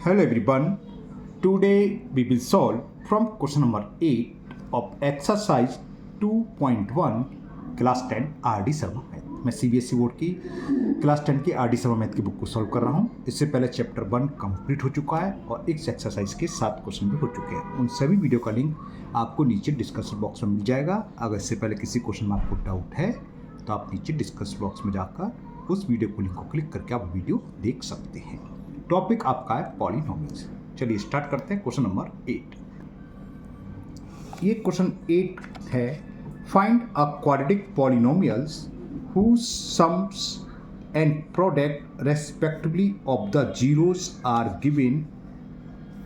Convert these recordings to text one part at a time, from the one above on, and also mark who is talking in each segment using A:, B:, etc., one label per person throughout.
A: Hello everyone. Today we will solve from question number 8 of exercise 2.1 class 10 RD. Sharma math. मैं CBSE board की class 10 की RD. Sharma math की book को solve कर रहा हूँ। इससे पहले चैप्टर 1 कंप्लीट हो चुका है और इस एक्सरसाइज के 7 क्वेश्चन भी हो चुके हैं। उन सभी वीडियो का लिंक आपको नीचे डिस्कशन बॉक्स में मिल जाएगा। अगर इससे पहले किसी क्वेश्चन में आपको डाउट है तो आप नीचे डिस्कशन बॉक्स में जाकर उस वीडियो को लिंक को क्लिक करके आप वीडियो देख सकते हैं। टॉपिक आपका है पॉलिनोमियल्स। चलिए स्टार्ट करते हैं क्वेश्चन नंबर 8। ये क्वेश्चन 8 है, find a quadratic polynomials whose sums and product respectively of the zeros are given.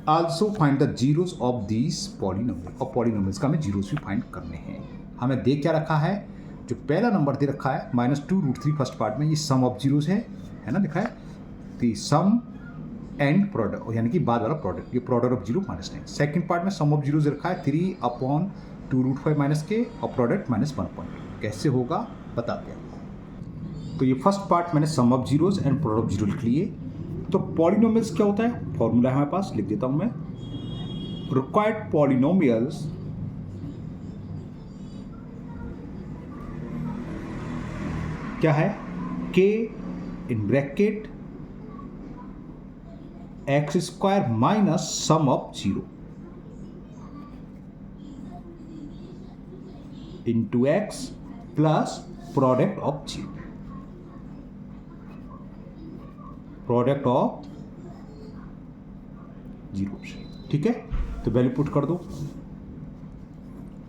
A: Also find the zeros of these polynomials। और पॉलिनोमियल्स का हमें जीरोस भी फाइंड करने हैं। हमें दे क्या रखा है, जो पहला नंबर दे रखा है -2√3 फर्स्ट पार्ट में, ये सम ऑफ जीरोस है ना, लिखा है तो सम एंड प्रोडक्ट यानी कि बाद वाला प्रोडक्ट, ये प्रोडक्ट ऑफ 0 -9। सेकंड पार्ट में सम ऑफ जीरोस रखा है 3/2√5 के और प्रोडक्ट -1. कैसे होगा बताते हैं। तो ये फर्स्ट पार्ट मैंने sum of zeros and product of zero लिख लिए। तो पॉलिनोमियल्स क्या होता है, फॉर्मूला है हमारे पास, लिख देता हूं मैं। रिक्वायर्ड पॉलिनोमियल्स क्या है, k in bracket x² minus sum of 0 into x plus product of 0, product of 0। ठीक है, तो वैल्यू पुट कर दो,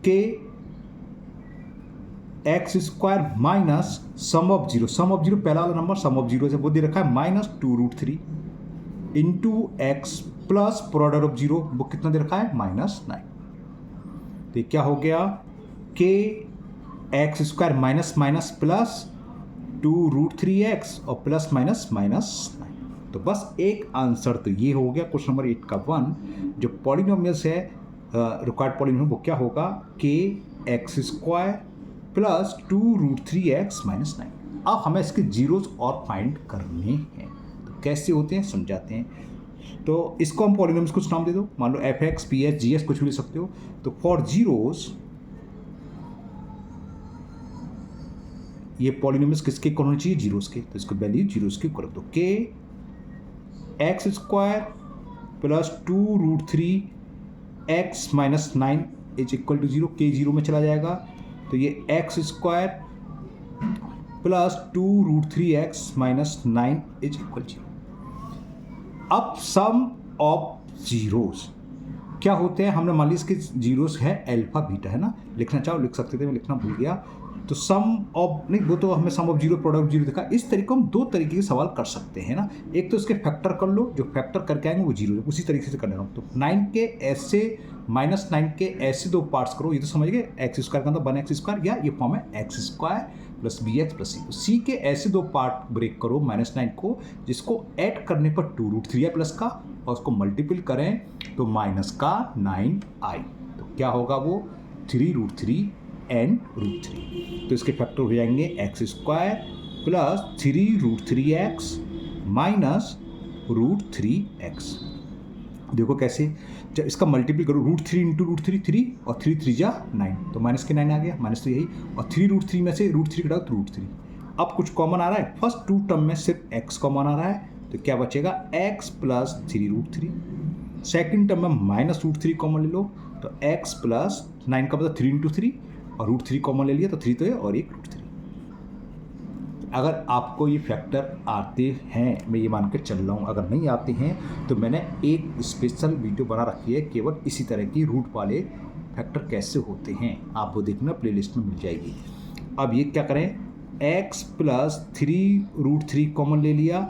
A: k x² minus sum of 0, sum of 0 पहला वाला नंबर सम ऑफ 0 है वो दे रखा है -2√3 into x plus product of 0 वो कितना दे रखा है -9। तो क्या हो गया, k x² minus minus plus 2√3x और प्लस माइनस -9। तो बस एक आंसर तो ये हो गया क्वेश्चन नंबर 8 का 1। जो पॉलिनोमियल्स है रिक्वायर्ड पॉलिनोमियल वो क्या होगा, k x² प्लस 2√3x -9। अब हमें इसके जीरोस और फाइंड करने हैं। तो कैसे होते हैं समझाते हैं। तो इसको हम पॉलिनोमियल्स कुछ नाम दे दो, मान लो fx, px, gs कुछ भी ले सकते हो। तो फॉर जीरोस ये पॉलिनोमियल्स किसके इक्वल होने चाहिए, जीरोस के। तो इसको वैल्यू जीरोस के इक्वल रख दो, k x² plus 2√3x -9 is equal to 0। k 0 में चला जाएगा तो ये x² plus 2√3x -9 is equal 0। अब सम ऑफ जीरोस क्या होते हैं, हमने मान ली इसके जीरोस है अल्फा बीटा, है ना, लिखना चाहो लिख सकते थे, मैं लिखना भूल गया। तो सम ऑफ नहीं, वो तो हमें सम ऑफ 0 प्रोडक्ट 0 दिखा। इस तरीके को हम दो तरीके के सवाल कर सकते हैं ना, एक तो इसके फैक्टर कर लो, जो फैक्टर करके आएंगे वो 0, उसी तरीके से करने रहा हूँ। तो 9 के ऐसे -9 के ऐसे दो पार्ट्स करो, ये तो समझ गए, x² का मतलब 1x², या ये फॉर्म है x² plus bx plus c। तो c के ऐसे दो पार्ट ब्रेक करो -9 को, जिसको ऐड करने पर 2√3 है प्लस का, और उसको मल्टीपल करें तो माइनस का 9i। तो क्या होगा वो 3√3 एंड √3। तो इसके फैक्टर हो जाएंगे x² plus 3√3x minus √3x। देखो कैसे, जब इसका मल्टीपल करो √3 इंटू √3 3 और 3 3 जा 9, तो माइनस के 9 आ गया, माइनस तो यही, और 3√3 में से √3 कटाओ तो √3। अब कुछ कॉमन आ रहा है, फर्स्ट टू टर्म में सिर्फ x कॉमन आ रहा है, तो क्या बचेगा x प्लस 3√3। सेकेंड टर्म में -√3 कॉमन ले लो, तो x प्लस 9 का मतलब 3 इंटू 3 और √3 कॉमन ले लिया तो 3 तो है और एक √3। अगर आपको ये फैक्टर आते हैं, मैं ये मान के चल रहा हूँ, अगर नहीं आते हैं तो मैंने एक स्पेशल वीडियो बना रखी है केवल इसी तरह की रूट वाले फैक्टर कैसे होते हैं, आप वो देखना प्लेलिस्ट में मिल जाएगी। अब ये क्या करें, x प्लस 3√3 कॉमन ले लिया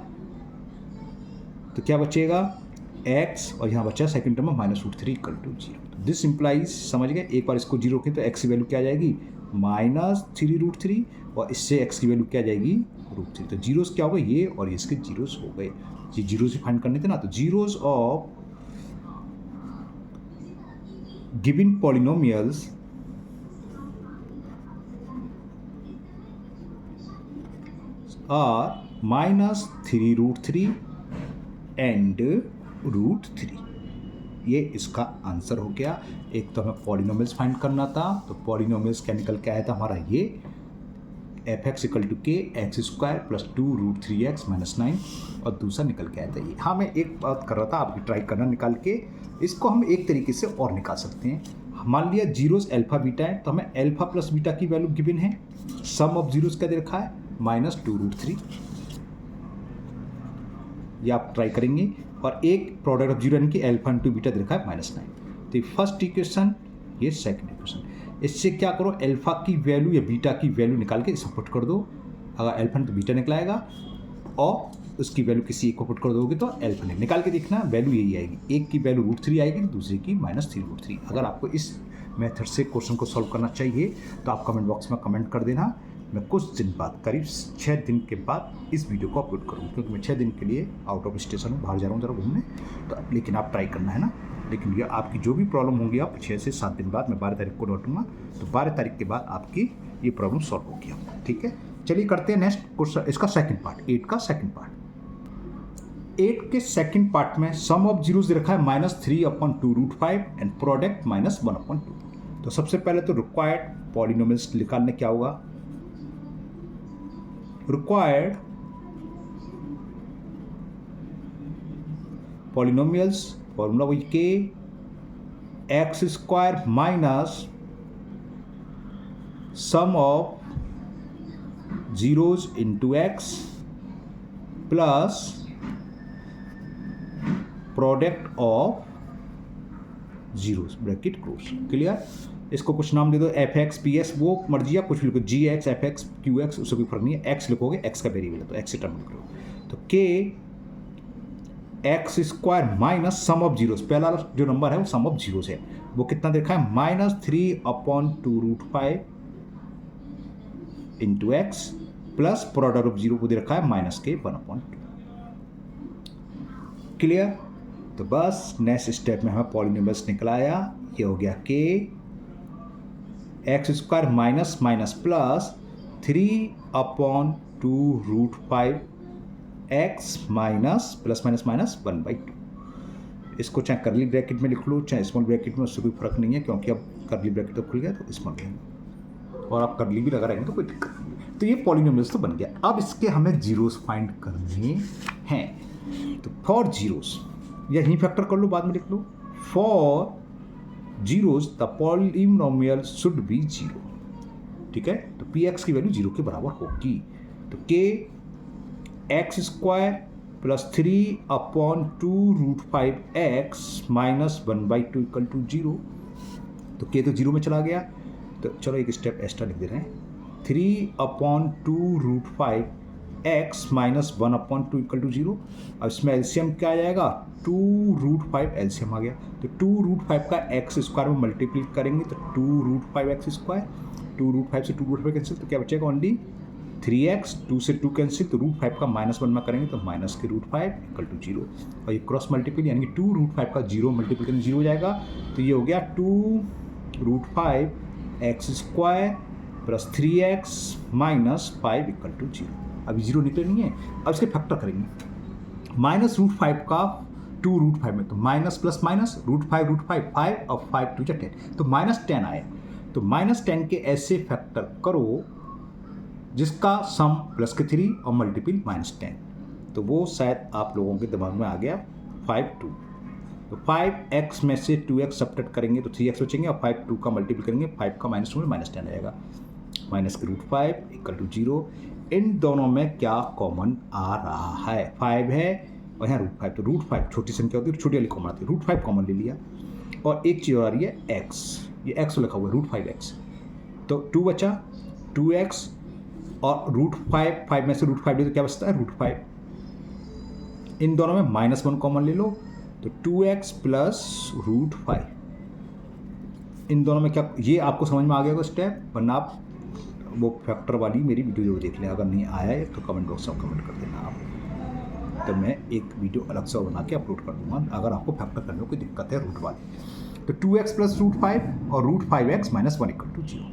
A: तो क्या बचेगा x, और यहाँ बचा सेकंड टर्म में -√3 इक्वल टू 0। दिस इंप्लाइज, समझ गए, एक बार इसको 0 रखें तो x की वैल्यू क्या आ जाएगी -3√3, और इससे x की वैल्यू क्या आ जाएगी √3। तो जीरोस क्या हो गए, ये और इसके जीरोस हो गए। ये जीरोस फाइंड करने थे ना, तो zeros of given polynomials are -3√3 and √3। ये इसका आंसर हो गया। एक तो हमें पॉलिनोमियल्स फाइंड करना था, तो पॉलिनोमियल्स क्या निकल के आया था हमारा ये f(x) = k x² + 2√3x - 9, और दूसरा निकल के आया था ये। हाँ, मैं एक बात कर रहा था, आप ट्राई करना निकाल के। इसको हम एक तरीके से और निकाल सकते हैं। मान लिया जीरोस अल्फा बीटा है, तो हमें अल्फा प्लस बीटा की वैल्यू गिवन है। सम ऑफ जीरोस क्या दे रखा है? -2√3। ये आप ट्राई करेंगे। और एक प्रोडक्ट ऑफ जीरो यानी कि अल्फा इंटू बीटा दे रखा है -9। तो ये फर्स्ट इक्वेशन, ये सेकंड इक्वेशन। इससे क्या करो, अल्फा की वैल्यू या बीटा की वैल्यू निकाल के इसमें पुट कर दो। अगर अल्फा तो बीटा निकलाएगा, और उसकी वैल्यू किसी एक को पुट कर दोगे तो अल्फा निकाल के देखना, वैल्यू यही आएगी। एक की वैल्यू √3 आएगी, दूसरे की -3√3। अगर आपको इस मेथड से क्वेश्चन को सॉल्व करना चाहिए तो आप कमेंट बॉक्स में कमेंट कर देना। मैं कुछ दिन बाद, करीब 6 दिन के बाद इस वीडियो को अपलोड करूँ, क्योंकि मैं 6 दिन के लिए आउट ऑफ स्टेशन हूँ, बाहर जा रहा हूँ ज़रा घूमने। तो लेकिन आप ट्राई करना है ना। लेकिन ये आपकी जो भी प्रॉब्लम होंगी, आप 6 से 7 दिन बाद, मैं 12 तारीख को लौटूंगा, तो 12 तारीख के बाद आपकी ये प्रॉब्लम सॉल्व हो गया। ठीक है, चलिए करते हैं नेक्स्ट क्वेश्चन, इसका सेकंड पार्ट, 8 का सेकंड पार्ट। 8 के सेकंड पार्ट में सम ऑफ जीरोस दे रखा है -3/2√5 एंड प्रोडक्ट -1/2। तो सबसे पहले तो रिक्वायर्ड पॉलिनोमियल्स निकालने क्या होगा? रिक्वायर्ड पॉलिनोमियल्स फॉर्मूला वही के x² minus sum of zeros into x plus product of zeros, bracket close. Clear? इसको कुछ नाम दे दो, fx ps, वो मर्जी आप कुछ भी लिखो, gx fx qx, उससे कोई फर्क नहीं है। x लिखोगे, x का वेरिएबल है तो x से टर्म लिख लो। तो k x² minus sum of zeros, पहला जो नंबर है वो सम ऑफ जीरोस है, वो कितना देखा है? -3/2√5 into x plus product of zero को दे रखा है -k1/2। क्लियर? तो बस नेक्स्ट स्टेप में हमें पॉलिनोमियल्स निकलाया। ये हो गया k x² minus minus plus 3/2√5 x minus plus minus minus 1/2। इसको चाहे करली ब्रैकेट में लिख लो, चाहे स्मॉल ब्रैकेट में, उससे कोई फर्क नहीं है, क्योंकि अब करली ब्रैकेट तो खुल गया तो स्मॉल ब्रैकेट, और आप करली भी लगा रहेंगे तो कोई दिक्कत नहीं है। तो ये पॉलिनोमियल्स तो बन गया। अब इसके हमें जीरोस फाइंड करने हैं। तो फॉर जीरोस, या यहीं फैक्टर कर लो, बाद में लिख लो। For zeros the polynomial should be 0। ठीक है, तो px की वैल्यू 0 के बराबर होगी। तो k x² plus 3/2√5x minus 1/2 = 0। तो k तो 0 में चला गया। तो चलो एक स्टेप एक्स्ट्रा लिख दे रहे हैं, 3/2√5x माइनस 1/2 = 0। अब इसमें एलसीएम क्या आ जाएगा? 2√5 एलसीएम आ गया। तो 2√5 का x² में मल्टीप्लाई करेंगे तो 2√5x², 2√5 से 2√5 कैंसिल, तो क्या बचेगा? ओनली 3x, 2 से 2 कैंसिल, तो √5 का -1 में करेंगे तो -√5 = 0। और ये क्रॉस मल्टीप्लाई यानी कि 2√5 का 0 मल्टीप्लाई करेंगे 0 हो जाएगा। तो ये हो गया 2√5x² प्लस 3x माइनस 5 = 0। अभी 0 निकले नहीं है। अब इसके फैक्टर करेंगे, -√5 का 2√5 में, तो माइनस प्लस माइनस, √5 5 और 5 2 10, तो -10 आया। तो -10 के ऐसे फैक्टर करो जिसका सम प्लस के 3 और मल्टीपल -10, तो वो शायद आप लोगों के दिमाग में आ गया 5 2। तो 5x में से 2x सब्ट्रैक्ट करेंगे तो 3x बचेंगे, और 5 2 का मल्टीपल करेंगे, 5 का -2 में -10 आएगा, -√5 = 0। इन दोनों में क्या कॉमन आ रहा है? 5 है और यहाँ √5, तो √5 छोटी संख्या होती है, छोटी वाली कॉमन आती है, √5 कॉमन ले लिया। और एक चीज़ और आ रही है x, ये x लिखा हुआ है √5x, तो 2 बचा, 2x और √5, 5 में से √5 ले तो क्या बचता है? √5। इन दोनों में -1 कॉमन ले लो, तो 2x प्लस √5। इन दोनों में क्या, ये आपको समझ में आ गया स्टेप, वरना आप वो फैक्टर वाली मेरी वीडियो जरूर देख लें। अगर नहीं आया है तो कमेंट बॉक्स में कमेंट कर देना आप, तो मैं एक वीडियो अलग से बना के अपलोड कर दूंगा अगर आपको फैक्टर करने में कोई दिक्कत है रूट वाली। तो 2x प्लस √5 और √5x माइनस 1 = 0।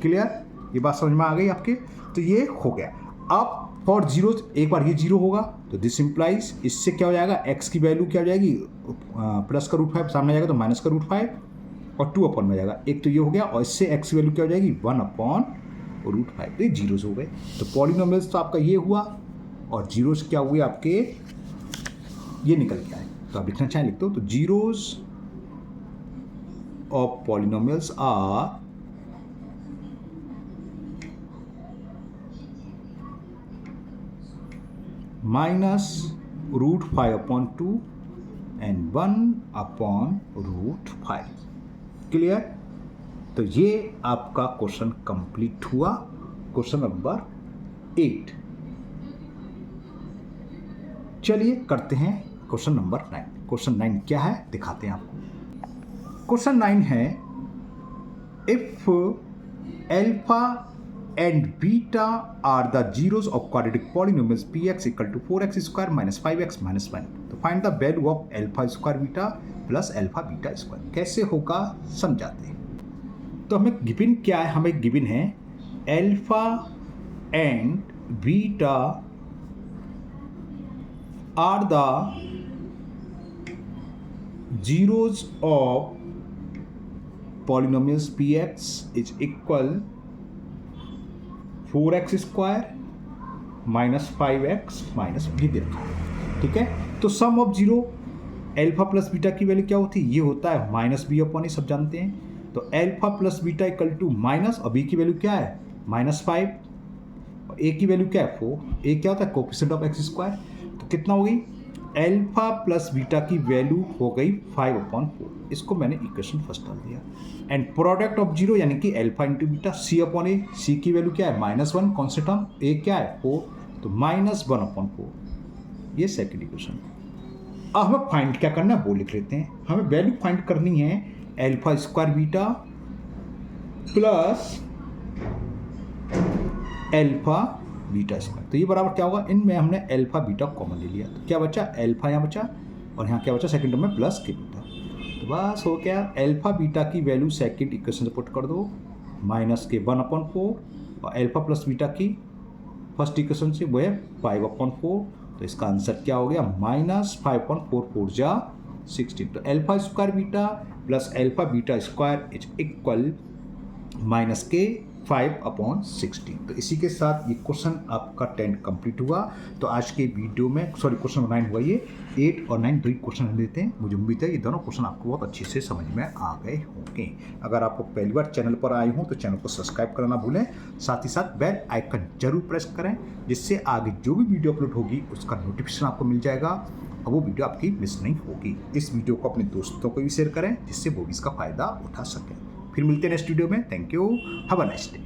A: क्लियर? ये बात समझ में आ गई आपके? तो ये हो गया। अब फॉर जीरो, एक बार ये 0 होगा तो दिस इम्प्लाइज इससे क्या हो जाएगा, x की वैल्यू क्या हो जाएगी, प्लस का रूट 5 सामने जाएगा तो माइनस का रूट 5 और 2 अपॉन में जाएगा। एक तो ये हो गया और इससे x की वैल्यू क्या हो जाएगी 1 अपॉन रूट 5। तो ये जीरोस हो गए। तो पॉलिनोमियल्स तो आपका ये हुआ और जीरोस क्या हुए आपके, ये निकल के आए। तो आप लिखना चाहें लिख दो। तो zeros of polynomials are minus root 5 upon 2 and 1 upon root 5। Clear? तो ये आपका क्वेश्चन कंप्लीट हुआ, क्वेश्चन नंबर 8। चलिए करते हैं क्वेश्चन नंबर 9। क्वेश्चन 9 क्या है दिखाते हैं आपको। क्वेश्चन 9 है if alpha and beta are the zeros of quadratic polynomials px equal to 4x square minus 5x minus 1। तो find the value of alpha square beta plus alpha beta square। कैसे होगा समझाते हैं। तो हमें गिवन क्या है, हमें गिवन है alpha and beta are the zeros of polynomials px is equal 4x square minus 5x minus ये दे रखा है। ठीक है, तो sum of zero alpha plus beta की वैल्यू क्या होती है, ये होता है माइनस बी अपॉन, सब जानते हैं। तो alpha plus beta equal to minus, और बी की वैल्यू क्या है -5 और ए की वैल्यू क्या है 4। ए क्या होता है कोएफिशिएंट ऑफ एक्स स्क्वायर। तो कितना हो गई, एल्फा प्लस बीटा की वैल्यू हो गई 5/4। इसको मैंने इक्वेशन फर्स्ट डाल दिया। एंड प्रोडक्ट ऑफ जीरो यानी कि एल्फा इंटू बीटा सी अपॉन ए, सी की वैल्यू क्या है -1 कॉन्स्टेंट टर्म, ए क्या है 4, तो -1/4। ये सेकेंड इक्वेशन। अब हमें फाइंड क्या करना है वो लिख लेते हैं। हमें वैल्यू फाइंड करनी है alpha square beta plus alpha beta square. तो ये बराबर क्या होगा, इनमें हमने एल्फा बीटा कॉमन ले लिया, तो क्या बचा एल्फा यहाँ बचा और यहाँ क्या बचा सेकंड टर्म में प्लस के बीटा। तो बस हो गया, एल्फा बीटा की वैल्यू सेकंड इक्वेशन से पुट कर दो माइनस के 1/4 और एल्फा प्लस बीटा की फर्स्ट इक्वेशन से वो है 5/4। तो इसका आंसर क्या हो गया -5/4, 4 जा 16। तो alpha square beta plus alpha beta square is equal minus के 5/16। तो इसी के साथ ये क्वेश्चन आपका 10 कंप्लीट हुआ। तो आज के वीडियो में क्वेश्चन 9 हुआ, ये 8 और 9 दो ही क्वेश्चन हम देते हैं। मुझे उम्मीद है ये दोनों क्वेश्चन आपको बहुत अच्छे से समझ में आ गए होंगे। अगर आप लोग पहली बार चैनल पर आए हों तो चैनल को सब्सक्राइब करना भूलें, साथ ही साथ बेल आइकन जरूर प्रेस करें, जिससे आगे जो भी वीडियो अपलोड होगी उसका नोटिफिकेशन आपको मिल जाएगा और वो वीडियो आपकी मिस नहीं होगी। इस वीडियो को अपने दोस्तों को भी शेयर करें जिससे वो भी इसका फ़ायदा उठा सकें। फिर मिलते हैं नेक्स्ट वीडियो में। Thank you, have a nice day.